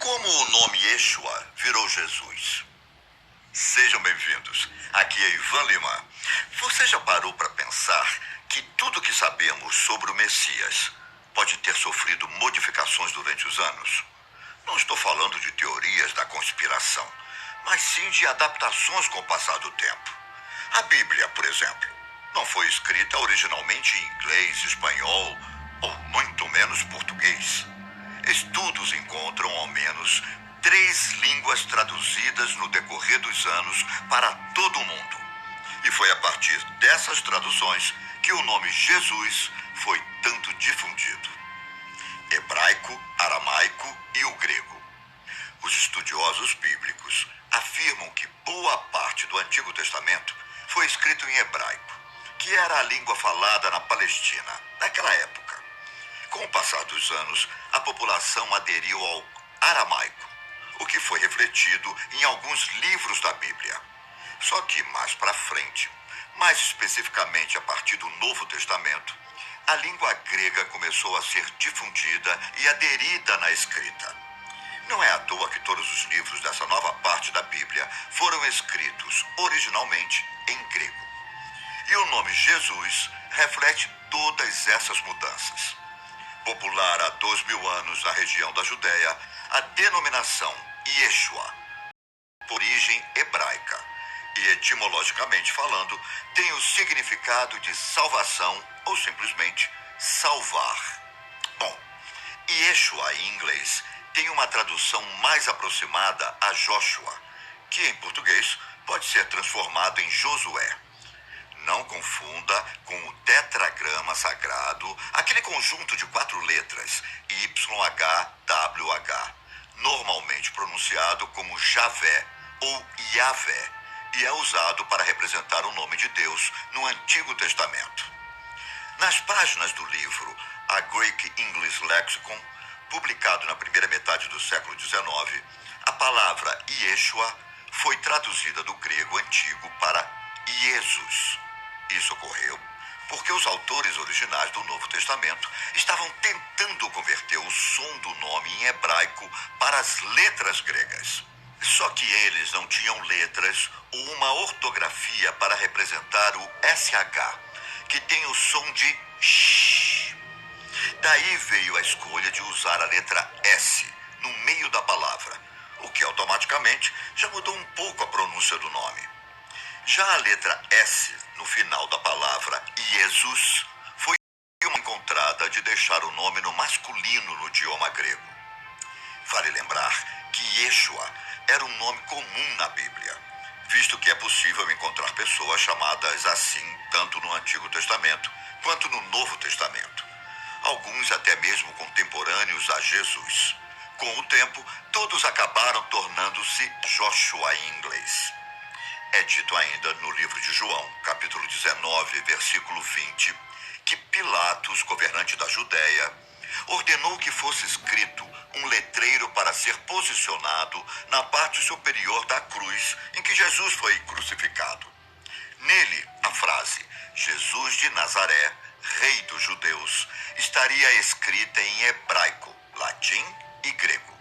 Como o nome Yeshua virou Jesus? Sejam bem-vindos. Aqui é Ivan Lima. Você já parou para pensar que tudo que sabemos sobre o Messias pode ter sofrido modificações durante os anos? Não estou falando de teorias da conspiração, mas sim de adaptações com o passar do tempo. A Bíblia, por exemplo, não foi escrita originalmente em inglês, espanhol ou muito menos português. Estudos encontram ao menos 3 línguas traduzidas no decorrer dos anos para todo o mundo. E foi a partir dessas traduções que o nome Jesus foi tanto difundido. Hebraico, aramaico e o grego. Os estudiosos bíblicos afirmam que boa parte do Antigo Testamento foi escrito em hebraico, que era a língua falada na Palestina, naquela época. Com o passar dos anos, a população aderiu ao aramaico, o que foi refletido em alguns livros da Bíblia. Só que mais para frente, mais especificamente a partir do Novo Testamento, a língua grega começou a ser difundida e aderida na escrita. Não é à toa que todos os livros dessa nova parte da Bíblia foram escritos originalmente em grego. E o nome Jesus reflete todas essas mudanças. Popular há 2000 anos na região da Judéia, a denominação Yeshua, por origem hebraica, e etimologicamente falando, tem o significado de salvação ou simplesmente salvar. Bom, Yeshua em inglês tem uma tradução mais aproximada a Joshua, que em português pode ser transformado em Josué. Não confunda com o tetragrama sagrado, aquele conjunto de 4 letras, YHWH, normalmente pronunciado como Javé ou Yahvé, e é usado para representar o nome de Deus no Antigo Testamento. Nas páginas do livro A Greek English Lexicon, publicado na primeira metade do século XIX, a palavra Yeshua foi traduzida do grego antigo para Jesus. Isso ocorreu porque os autores originais do Novo Testamento estavam tentando converter o som do nome em hebraico para as letras gregas. Só que eles não tinham letras ou uma ortografia para representar o SH, que tem o som de sh. Daí veio a escolha de usar a letra S no meio da palavra, o que automaticamente já mudou um pouco a pronúncia do nome. Já a letra S no final da palavra Jesus foi uma encontrada de deixar o nome no masculino no idioma grego. Vale lembrar que Yeshua era um nome comum na Bíblia, visto que é possível encontrar pessoas chamadas assim tanto no Antigo Testamento quanto no Novo Testamento. Alguns até mesmo contemporâneos a Jesus. Com o tempo, todos acabaram tornando-se Joshua em inglês. É dito ainda no livro de João, capítulo 19, versículo 20, que Pilatos, governante da Judéia, ordenou que fosse escrito um letreiro para ser posicionado na parte superior da cruz em que Jesus foi crucificado. Nele, a frase Jesus de Nazaré, Rei dos Judeus, estaria escrita em hebraico, latim e grego.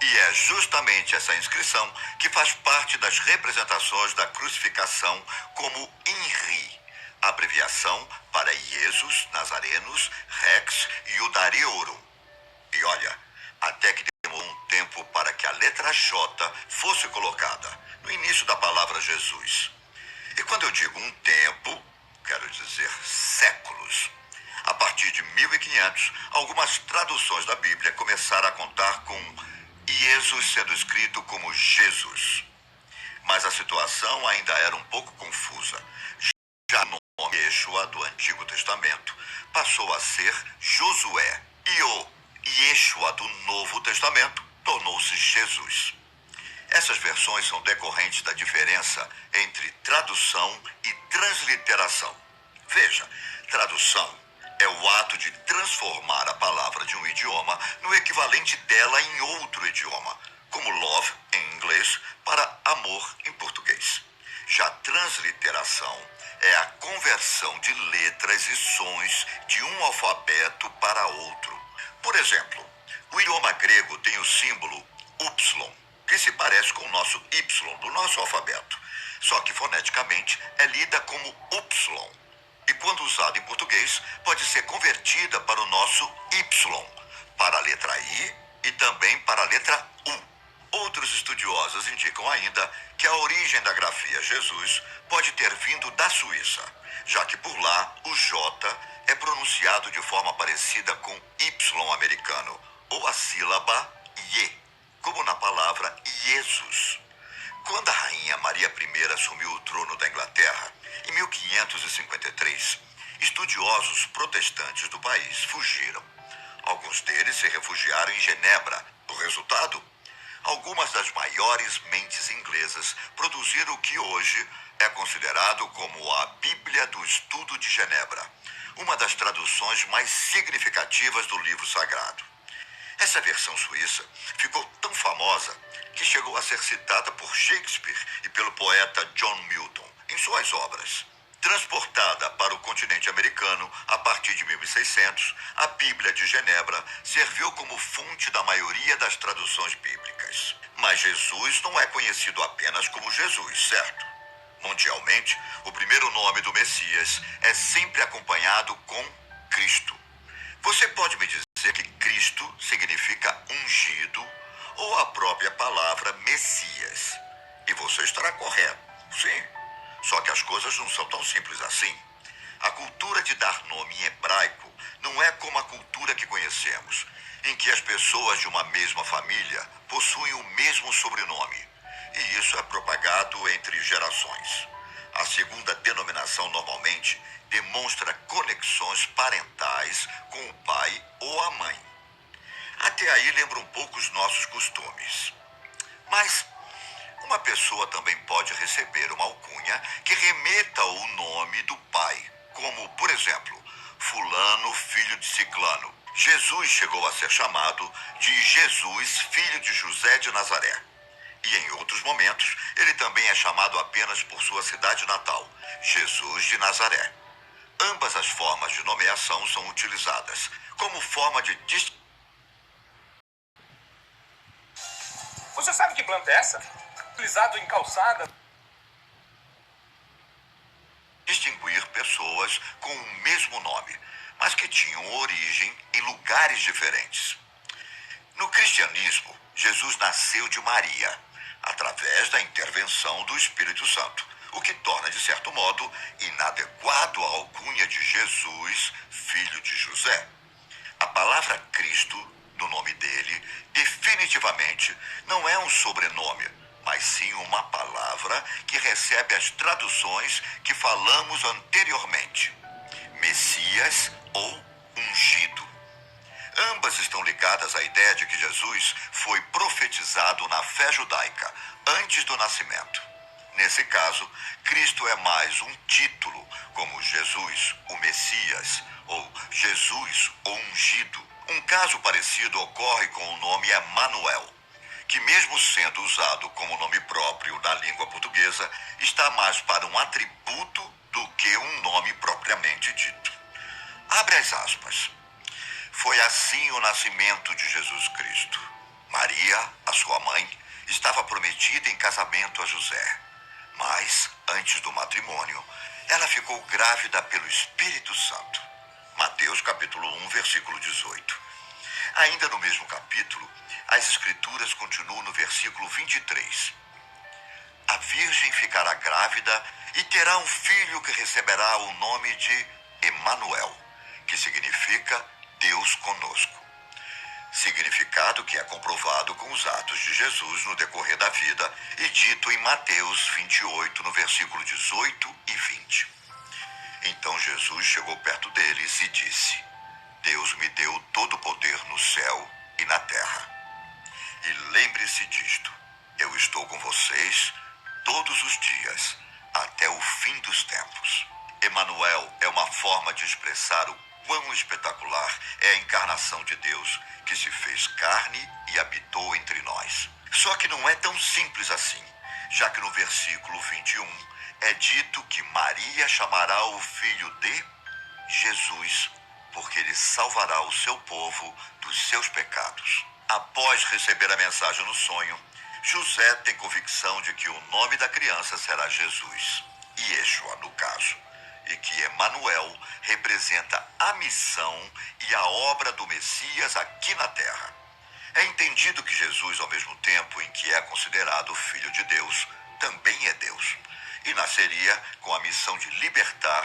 E é justamente essa inscrição que faz parte das representações da crucificação como INRI, abreviação para Iesus Nazarenos Rex Iudareorum. E olha, até que demorou um tempo para que a letra J fosse colocada no início da palavra Jesus. E quando eu digo um tempo, quero dizer séculos. A partir de 1500, algumas traduções da Bíblia começaram a contar com Jesus sendo escrito como Jesus. Mas a situação ainda era um pouco confusa. Já o nome Yeshua do Antigo Testamento passou a ser Josué. E o Yeshua do Novo Testamento tornou-se Jesus. Essas versões são decorrentes da diferença entre tradução e transliteração. Veja, tradução é o ato de transformar a palavra de um idioma no equivalente dela em outro idioma, como love em inglês para amor em português. Já transliteração é a conversão de letras e sons de um alfabeto para outro. Por exemplo, o idioma grego tem o símbolo Y, que se parece com o nosso Y do nosso alfabeto, só que foneticamente é lida como Y. E quando usada em português, pode ser convertida para o nosso Y, para a letra I e também para a letra U. Outros estudiosos indicam ainda que a origem da grafia Jesus pode ter vindo da Suíça, já que por lá o J é pronunciado de forma parecida com Y americano, ou a sílaba IE, como na palavra Jesus. Quando a rainha Maria I assumiu o trono da Inglaterra, em 1553, estudiosos protestantes do país fugiram. Alguns deles se refugiaram em Genebra. O resultado? Algumas das maiores mentes inglesas produziram o que hoje é considerado como a Bíblia do Estudo de Genebra, uma das traduções mais significativas do livro sagrado. Essa versão suíça ficou tão famosa que chegou a ser citada por Shakespeare e pelo poeta John Milton em suas obras. Transportada para o continente americano a partir de 1600, a Bíblia de Genebra serviu como fonte da maioria das traduções bíblicas. Mas Jesus não é conhecido apenas como Jesus, certo? Mundialmente, o primeiro nome do Messias é sempre acompanhado com Cristo. Você pode me dizer que Cristo significa ungido ou a própria palavra Messias? E você estará correto, sim. Só que as coisas não são tão simples assim. A cultura de dar nome em hebraico não é como a cultura que conhecemos, em que as pessoas de uma mesma família possuem o mesmo sobrenome. E isso é propagado entre gerações. A segunda denominação normalmente demonstra conexões parentais com o pai ou a mãe. Até aí lembra um pouco os nossos costumes. Mas uma pessoa também pode receber uma alcunha que remeta ao nome do pai, como, por exemplo, fulano, filho de ciclano. Jesus chegou a ser chamado de Jesus, filho de José de Nazaré. E em outros momentos, ele também é chamado apenas por sua cidade natal, Jesus de Nazaré. Ambas as formas de nomeação são utilizadas como forma de Você sabe que planta é essa? Utilizado em calçada. distinguir pessoas com o mesmo nome, mas que tinham origem em lugares diferentes. No cristianismo, Jesus nasceu de Maria, através da intervenção do Espírito Santo, o que torna, de certo modo, inadequado a alcunha de Jesus, filho de José. A palavra Cristo, no nome dele, definitivamente não é um sobrenome, mas sim uma palavra que recebe as traduções que falamos anteriormente: Messias ou ungido. Ambas estão ligadas à ideia de que Jesus foi profetizado na fé judaica antes do nascimento. Nesse caso, Cristo é mais um título, como Jesus, o Messias, ou Jesus, o ungido. Um caso parecido ocorre com o nome Emanuel, que mesmo sendo usado como nome próprio na língua portuguesa, está mais para um atributo do que um nome propriamente dito. Abre as aspas. Foi assim o nascimento de Jesus Cristo. Maria, a sua mãe, estava prometida em casamento a José. Mas, antes do matrimônio, ela ficou grávida pelo Espírito Santo. Mateus capítulo 1, versículo 18. Ainda no mesmo capítulo, as Escrituras continuam no versículo 23. A Virgem ficará grávida e terá um filho que receberá o nome de Emanuel, que significa Deus conosco. Significado que é comprovado com os atos de Jesus no decorrer da vida e dito em Mateus 28, no versículo 18 e 20. Então Jesus chegou perto deles e disse: Deus me deu todo o poder no céu e na terra. E lembre-se disto, eu estou com vocês todos os dias, até o fim dos tempos. Emanuel é uma forma de expressar o quão espetacular é a encarnação de Deus, que se fez carne e habitou entre nós. Só que não é tão simples assim, já que no versículo 21 é dito que Maria chamará o filho de Jesus, porque ele salvará o seu povo dos seus pecados. Após receber a mensagem no sonho, José tem convicção de que o nome da criança será Jesus, Yeshua no caso, e que Emanuel representa a missão e a obra do Messias aqui na Terra. É entendido que Jesus, ao mesmo tempo em que é considerado Filho de Deus, também é Deus, e nasceria com a missão de libertar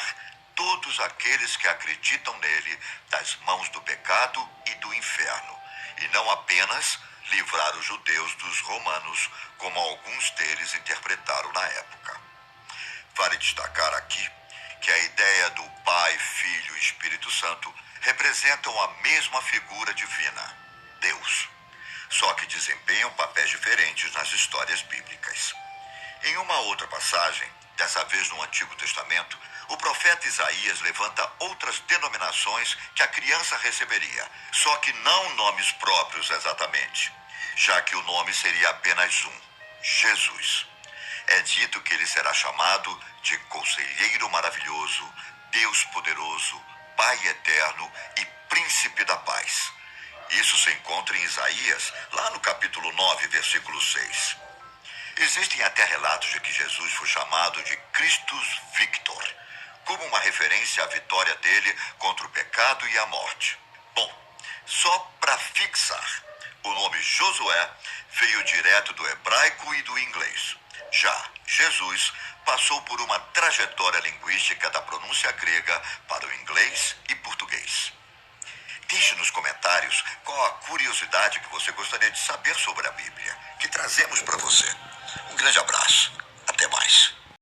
todos aqueles que acreditam nele das mãos do pecado e do inferno, e não apenas livrar os judeus dos romanos, como alguns deles interpretaram na época. Vale destacar aqui que a ideia do Pai, Filho e Espírito Santo representam a mesma figura divina, Deus, só que desempenham papéis diferentes nas histórias bíblicas. Em uma outra passagem, dessa vez no Antigo Testamento, o profeta Isaías levanta outras denominações que a criança receberia, só que não nomes próprios exatamente, já que o nome seria apenas um, Jesus. É dito que ele será chamado de Conselheiro Maravilhoso, Deus Poderoso, Pai Eterno e Príncipe da Paz. Isso se encontra em Isaías, lá no capítulo 9, versículo 6. Existem até relatos de que Jesus foi chamado de Christus Victor, como uma referência à vitória dele contra o pecado e a morte. Bom, só para fixar, o nome Josué veio direto do hebraico e do inglês. Já Jesus passou por uma trajetória linguística da pronúncia grega para o inglês e português. Deixe nos comentários qual a curiosidade que você gostaria de saber sobre a Bíblia, que trazemos para você. Um grande abraço.